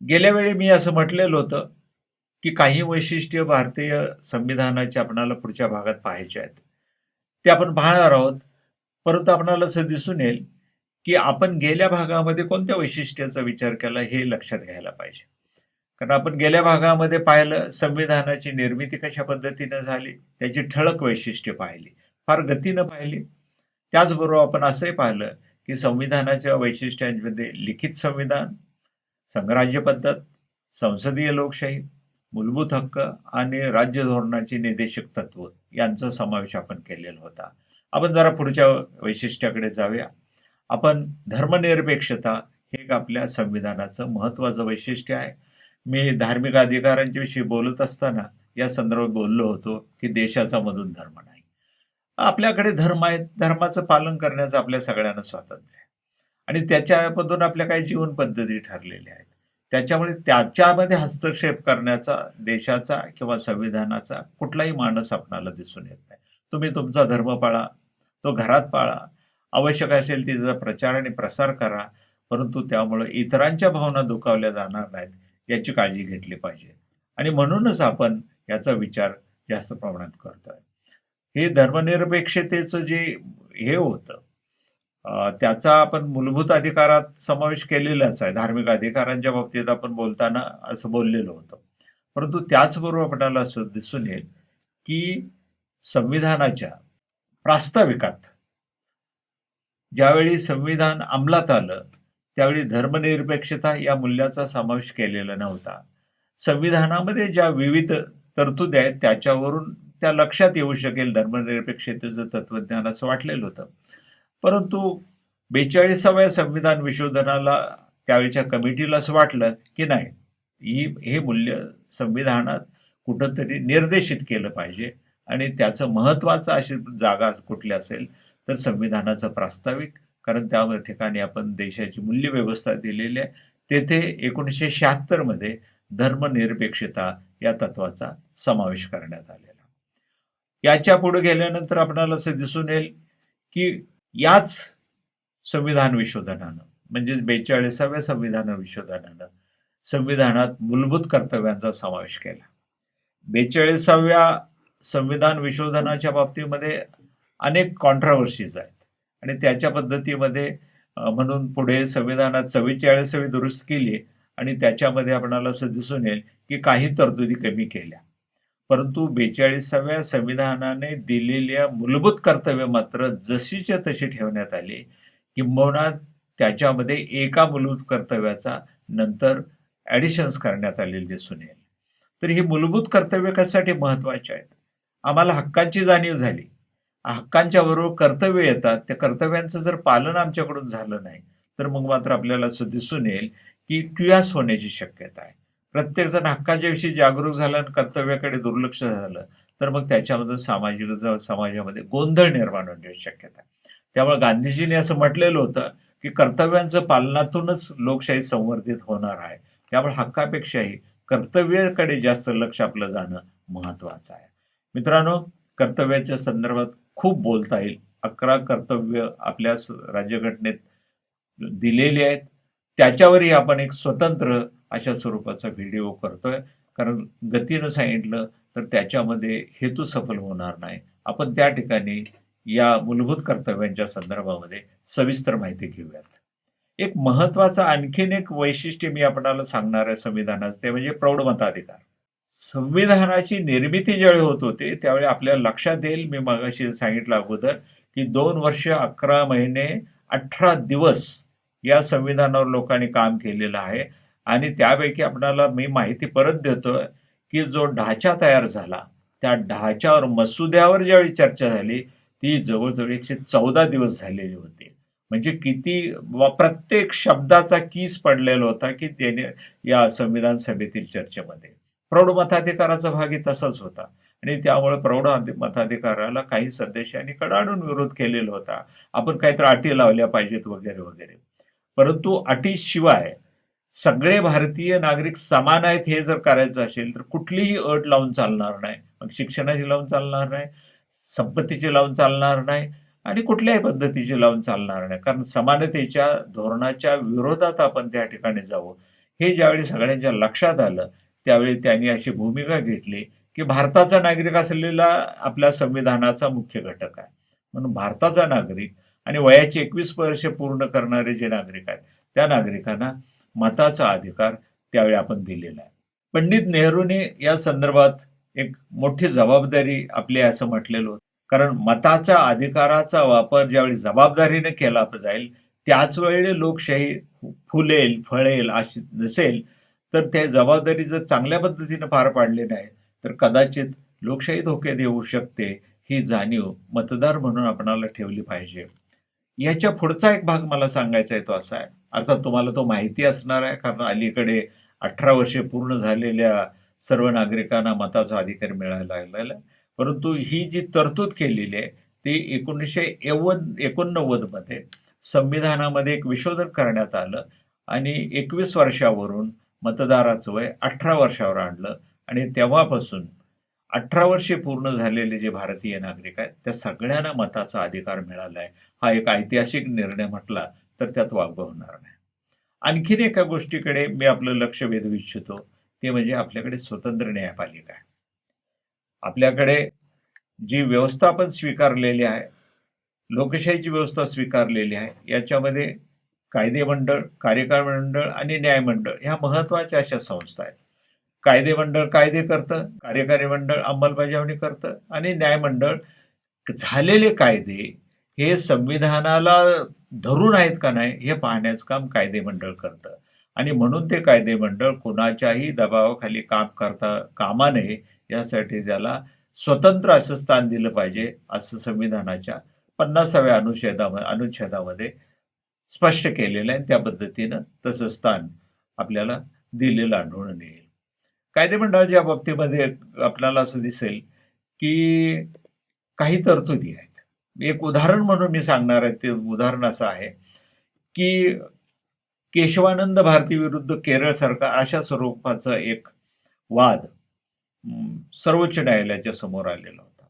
गेल्या वेळी मी असं म्हटलेलं होतं, की काही वैशिष्ट्य भारतीय संविधानाचे आपल्याला पुढच्या भागात पाहायचे आहेत. ते आपण पाहणार आहोत. परंतु आपल्याला असं दिसून येईल, की आपण गेल्या भागामध्ये कोणत्या वैशिष्ट्याचा विचार केला हे लक्षात घ्यायला पाहिजे. कारण आपण गेल्या भागामध्ये पाहिलं संविधानाची निर्मिती कशा पद्धतीनं झाली, त्याची ठळक वैशिष्ट्ये पाहिली, फार गतीनं पाहिली. त्याचबरोबर आपण असंही पाहिलं, की संविधानाच्या वैशिष्ट्यांमध्ये लिखित संविधान, संघराज्य पद्धत, संसदीय लोकशाही, मूलभूत हक्क आणि राज्य धोरणाची निर्देशक तत्व यांचा समावेश आपण केलेला होता. आपण जरा पुढच्या वैशिष्ट्याकडे जाऊया. आपण धर्मनिरपेक्षता हे एक आपल्या संविधानाचं महत्त्वाचं वैशिष्ट्य आहे. मी धार्मिक अधिकारांच्या विषयी बोलत असताना या संदर्भात बोललो होतो, की देशाचा मधून धर्म नाही. आपल्याकडे धर्म आहेत, धर्माचं पालन करण्याचं आपल्या सगळ्यांना स्वातंत्र्य आहे आणि त्याच्यामधून आपल्या काही जीवन पद्धती ठरलेल्या आहेत. त्याच्यामुळे त्याच्यामध्ये हस्तक्षेप करण्याचा देशाचा किंवा संविधानाचा कुठलाही मानस आपणाला दिसून येत नाही. तुम्ही तुमचा धर्म पाळा, तो घरात पाळा, आवश्यक असेल तिचा प्रचार आणि प्रसार करा, परंतु त्यामुळे इतरांच्या भावना दुखावल्या जाणार नाहीत याची काळजी घेतली पाहिजे आणि म्हणूनच आपण याचा विचार जास्त प्रमाणात करतोय. हे धर्मनिरपेक्षतेचं जे हे होतं त्याचा आपण मूलभूत अधिकारात समावेश केलेलाच आहे. धार्मिक अधिकारांच्या बाबतीत आपण बोलताना असं बोललेलं होतं. परंतु त्याचबरोबर आपल्याला असं दिसून येईल, की संविधानाच्या प्रास्ताविकात ज्यावेळी संविधान अंमलात आलं, त्यावेळी धर्मनिरपेक्षता या मूल्याचा समावेश केलेला नव्हता. संविधानामध्ये ज्या विविध तरतुदी आहेत त्याच्यावरून त्या लक्षात येऊ शकेल धर्मनिरपेक्षतेचं तत्वज्ञान असं वाटलेलं होतं. परंतु 42व्या संविधान विशोधनाला त्यावेळच्या कमिटीला असं वाटलं, की नाही हे मूल्य संविधानात कुठंतरी निर्देशित केलं पाहिजे आणि त्याचं महत्त्वाचं अशी जागा कुठली असेल तर संविधानाचं प्रास्ताविक, कारण त्या ठिकाणी आपण देशाची मूल्यव्यवस्था दिलेली आहे. तेथे 1976 मध्ये धर्मनिरपेक्षता या तत्वाचा समावेश करण्यात आलेला. याच्या पुढे गेल्यानंतर आपल्याला असं दिसून येईल, की याच संविधान विशोधनानं म्हणजे 42व्या संविधान विशोधनानं संविधानात मूलभूत कर्तव्यांचा समावेश केला. 42व्या संविधान विशोधनाच्या बाबतीमध्ये अनेक कॉन्ट्रावर्सीज आहेत आणि त्याच्या पद्धतीमध्ये म्हणून पुढे संविधानात 44वी दुरुस्त केली आणि त्याच्यामध्ये आपल्याला असं दिसून येईल की काही तरतुदी कमी केल्या, परंतु 42व्या संविधानाने दिलेल्या मूलभूत कर्तव्य मात्र जशीच्या तशी ठेवण्यात आली, किंबहुना त्याच्यामध्ये एका मूलभूत कर्तव्याचा नंतर ॲडिशन्स करण्यात आलेले दिसून येईल. तर ही मूलभूत कर्तव्य कशासाठी महत्त्वाची आहेत? आम्हाला हक्कांची जाणीव झाली, हक्कांच्या बरोबर कर्तव्य येतात, त्या कर्तव्यांचं जर पालन आमच्याकडून झालं नाही तर मग मात्र आपल्याला असं दिसून येईल की क्युयास होण्याची शक्यता आहे. प्रत्येकजण हक्काच्या विषयी जागरूक झाला आणि कर्तव्याकडे दुर्लक्ष झालं तर मग त्याच्यामध्ये समाजामध्ये गोंधळ निर्माण होण्याची शक्यता आहे. त्यामुळे गांधीजींनी असं म्हटलेलं होतं की कर्तव्यांचं पालनातूनच लोकशाही संवर्धित होणार आहे. त्यामुळे हक्कापेक्षाही कर्तव्याकडे जास्त लक्ष आपलं जाणं महत्त्वाचं आहे. मित्रांनो, कर्तव्याच्या संदर्भात खूप बोलता येईल. 11 कर्तव्य आपल्या राज्यघटनेत दिलेली आहेत. त्याच्यावरही आपण एक स्वतंत्र अशा स्वरूपाचा व्हिडिओ करतोय, कारण गतीनं सांगितलं तर त्याच्यामध्ये हेतू सफल होणार नाही. आपण त्या ठिकाणी या मूलभूत कर्तव्यांच्या संदर्भामध्ये सविस्तर माहिती घेऊयात. एक महत्त्वाचं आणखीन एक वैशिष्ट्य मी आपल्याला सांगणार आहे संविधानाचं, ते म्हणजे प्रौढ मताधिकार. संविधानाची निर्मिती ज्यावेळी होत होते त्यावेळी आपल्याला लक्षात येईल, मी मगाशी सांगितलं अगोदर, की 2 वर्ष 11 महिने 18 दिवस या संविधानावर लोकांनी काम केलेलं आहे आणि त्यापैकी आपल्याला मी माहिती परत देतोय की जो ढाचा तयार झाला त्या ढाच्यावर मसुद्यावर ज्यावेळी चर्चा झाली ती जवळजवळ 114 दिवस झालेली होती. म्हणजे किती प्रत्येक शब्दाचा कीस पडलेला होता की त्याने या संविधान सभेतील चर्चेमध्ये. प्रौढ मताधिकाराचा भागही तसाच होता आणि त्यामुळे प्रौढ मताधिकाराला काही सदस्यांनी कडाडून विरोध केलेला होता. आपण काहीतरी अटी लावल्या पाहिजेत वगैरे वगैरे. परंतु अटीशिवाय सगळे भारतीय नागरिक समान आहेत हे जर करायचं असेल तर कुठलीही अट लावून चालणार नाही. मग शिक्षणाची लावून चालणार नाही, संपत्तीची लावून चालणार नाही आणि कुठल्याही पद्धतीची लावून चालणार नाही. कारण समानतेच्या धोरणाच्या विरोधात आपण त्या ठिकाणी जाऊ हे ज्यावेळी सगळ्यांच्या लक्षात आलं, त्यावेळी त्यांनी अशी भूमिका घेतली, की भारताचा नागरिक असलेला आपल्या संविधानाचा मुख्य घटक आहे. म्हणून भारताचा नागरिक आणि वयाची 21 वर्षे पूर्ण करणारे जे नागरिक आहेत, त्या नागरिकांना मताचा अधिकार त्यावेळी आपण दिलेला आहे. पंडित नेहरूने या संदर्भात एक मोठी जबाबदारी आपली आहे असं म्हटलेलं होतं. कारण मताच्या अधिकाराचा वापर ज्यावेळी जबाबदारीने केला जाईल, त्याच वेळी लोकशाही फुलेल, फळेल अशी नसेल, तर त्या जबाबदारी जर चांगल्या पद्धतीने पार पाडली नाही, तर कदाचित लोकशाही धोक्यात येऊ शकते, ही जाणीव मतदार म्हणून आपणाला ठेवली पाहिजे. याच्या पुढचा एक भाग मला सांगायचा आहे तो असा आहे. अर्थात तुम्हाला तो माहिती असणार आहे, कारण अलीकडे 18 वर्षे पूर्ण झालेल्या सर्व नागरिकांना मताचा अधिकार मिळायला लागलेला आहे. परंतु ही जी तरतूद केलेली आहे, ती 1989 मध्ये संविधानामध्ये एक विशोधन करण्यात आलं आणि 21 वर्षावरून मतदाराचं वय 18 वर्षावर आणलं आणि तेव्हापासून 18 वर्षे पूर्ण झालेले जे भारतीय नागरिक आहेत, त्या सगळ्यांना मताचा अधिकार मिळाला आहे. हा एक ऐतिहासिक निर्णय म्हटला तर त्यात वावगं होणार नाही. आणखीन एका गोष्टीकडे मी आपलं लक्ष वेधू इच्छितो, ते म्हणजे आपल्याकडे स्वतंत्र न्यायपालिका आहे. आपल्याकडे जी व्यवस्था आपण स्वीकारलेली आहे, लोकशाहीची व्यवस्था स्वीकारलेली आहे, याच्यामध्ये कायदे मंडळ, कार्यकारी मंडळ आणि न्यायमंडळ ह्या महत्त्वाच्या अशा संस्था आहेत. कायदे मंडळ कायदे करतं, कार्यकारी मंडळ अंमलबजावणी करतं आणि न्यायमंडळ झालेले कायदे हे संविधानाला धरून आहेत का नाही हे पाहण्याचं काम कायदे मंडळ करतं. आणि म्हणून ते कायदे मंडळ कुणाच्याही दबावाखाली काम करता कामा नये, यासाठी त्याला स्वतंत्र असं स्थान दिलं पाहिजे, असं संविधानाच्या 50व्या अनुच्छेदामध्ये स्पष्ट केलेलं आहे. त्या पद्धतीनं तसं स्थान आपल्याला दिलेलं आढळून येईल. कायदे मंडळाच्या बाबतीमध्ये आपल्याला असं दिसेल की काही तरतुदी आहेत. एक उदाहरण म्हणून मी सांगणार आहे. ते उदाहरण असं आहे की केशवानंद भारती विरुद्ध केरळ सरकार अशा स्वरूपाचा एक वाद सर्वोच्च न्यायालयाच्या समोर आलेला होता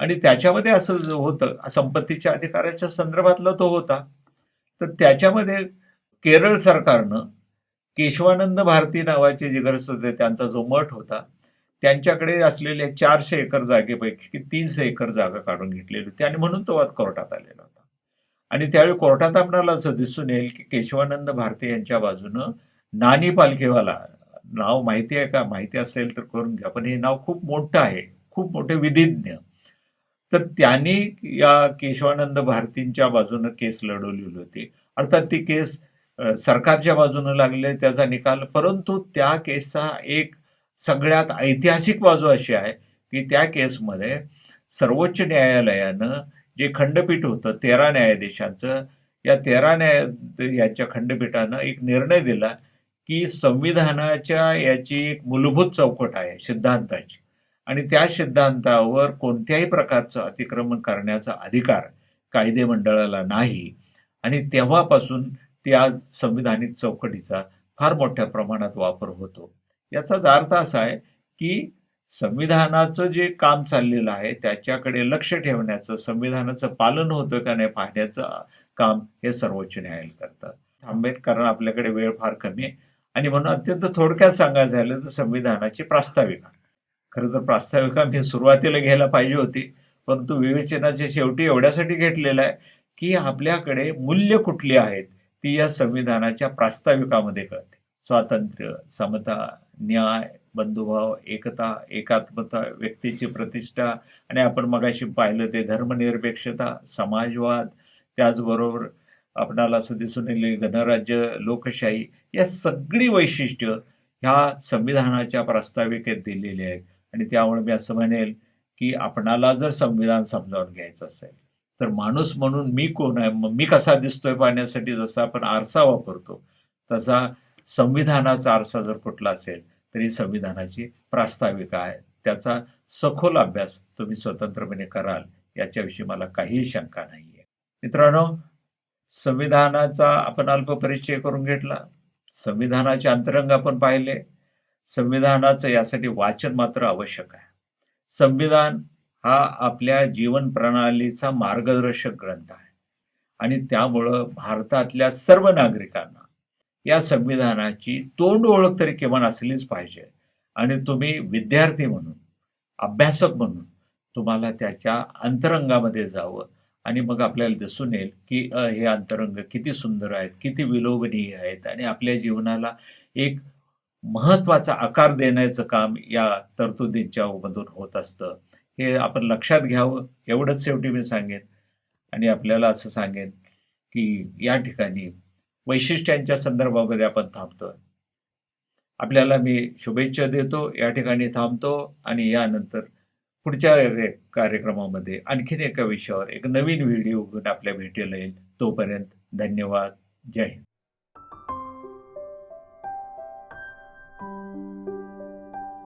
आणि त्याच्यामध्ये असं होतं, संपत्तीच्या अधिकाराच्या संदर्भातला तो होता. तर त्याच्यामध्ये केरळ सरकारनं केशवानंद भारती नावाचे जे ग्रस्त होते, त्यांचा जो मठ होता, त्यांच्याकडे असलेल्या 400 एकर जागेपैकी 300 एकर जागा काढून घेतलेली होती आणि म्हणून तो वाद कोर्टात आलेला होता. आणि त्यावेळी कोर्टात आपल्याला असं दिसून येईल की केशवानंद भारती यांच्या बाजूनं नानी पालखीवाला, नाव माहिती आहे का? माहिती असेल तर करून घ्या, पण हे नाव खूप मोठं आहे, खूप मोठे विधिज्ञ. तर त्यांनी या केशवानंद भारतींच्या बाजूनं केस लढवलेली होती. अर्थात ती केस सरकारच्या बाजूनं लागले, त्याचा निकाल. परंतु त्या केसचा एक सगळ्यात ऐतिहासिक बाजू अशी आहे की त्या केसमध्ये सर्वोच्च न्यायालयानं जे खंडपीठ होतं 13 न्यायाधीशांचं, या 13 याच्या खंडपीठानं एक निर्णय दिला की संविधानाच्या याची एक मूलभूत चौकट आहे सिद्धांताची, आणि त्या सिद्धांतावर कोणत्याही प्रकारचं अतिक्रमण करण्याचा अधिकार कायदे मंडळाला नाही. आणि तेव्हापासून त्या संविधानिक चौकटीचा फार मोठ्या प्रमाणात वापर होतो. याचाच अर्थ असा आहे की संविधानाचं जे काम चाललेलं आहे त्याच्याकडे लक्ष ठेवण्याचं, संविधानाचं पालन होतं का नाही पाहण्याचं काम हे सर्वोच्च न्यायालय करतं. थांबेल, कारण आपल्याकडे वेळ फार कमी आहे आणि म्हणून अत्यंत थोडक्यात सांगायचं झालं तर संविधानाची प्रास्ताविका. खरं तर प्रास्ताविका मी सुरुवातीला घ्यायला पाहिजे होती, परंतु विवेचनाच्या शेवटी एवढ्यासाठी घेतलेलं आहे की आपल्याकडे मूल्य कुठली आहेत ती या संविधानाच्या प्रास्ताविकामध्ये कळते. स्वातंत्र्य, समता, न्याय, बंधुभाव, एकता, एकात्मता, व्यक्तीची प्रतिष्ठा आणि आपण मगाशी पाहिलं ते धर्मनिरपेक्षता, समाजवाद, त्याचबरोबर आपणाला असं दिसून येईल गणराज्य, लोकशाही, या सगळी वैशिष्ट्य ह्या संविधानाच्या प्रास्ताविकेत दिलेली आहेत. आणि त्यामुळे मी असं म्हणेल की आपणाला जर संविधान समजावून घ्यायचं असेल तर माणूस म्हणून मी कोण आहे, मी कसा दिसतोय पाहण्यासाठी जसा आपण आरसा वापरतो, तसा संविधानाचा आरसा जर कुठला असेल तरी संविधानाची प्रास्ताविका आहे. त्याचा सखोल अभ्यास तुम्ही स्वतंत्रपणे कराल याच्याविषयी मला काहीही शंका नाही आहे. मित्रांनो, संविधानाचा आपण अल्प परिचय करून घेतला, संविधानाचे अंतरंग आपण पाहिले. संविधानाचं यासाठी वाचन मात्र आवश्यक आहे. संविधान हा आपल्या जीवन प्रणालीचा मार्गदर्शक ग्रंथ आहे आणि त्यामुळं भारतातल्या सर्व नागरिकांना या संविधानाची तोंड ओळख तरी किमान असलीच पाहिजे. आणि तुम्ही विद्यार्थी म्हणून, अभ्यासक म्हणून तुम्हाला त्याच्या अंतरंगामध्ये जावं आणि मग आपल्याला दिसून येईल, की हे अंतरंग किती सुंदर आहेत, किती विलोभनीय आहेत आणि आपल्या जीवनाला एक महत्त्वाचा आकार देण्याचं काम या तरतुदींच्या मधून होत असतं. हे आपण लक्षात घ्यावं एवढंच शेवटी मी सांगेन आणि आपल्याला असं सांगेन, की या ठिकाणी वैशिष्ट्यांच्या संदर्भामध्ये आपण थांबतोय. आपल्याला मी शुभेच्छा देतो. या ठिकाणी थांबतो आणि यानंतर पुढच्या कार्यक्रमामध्ये आणखीन एका विषयावर एक नवीन व्हिडिओ घेऊन आपल्या भेटीला येईल. तोपर्यंत धन्यवाद. जय हिंद.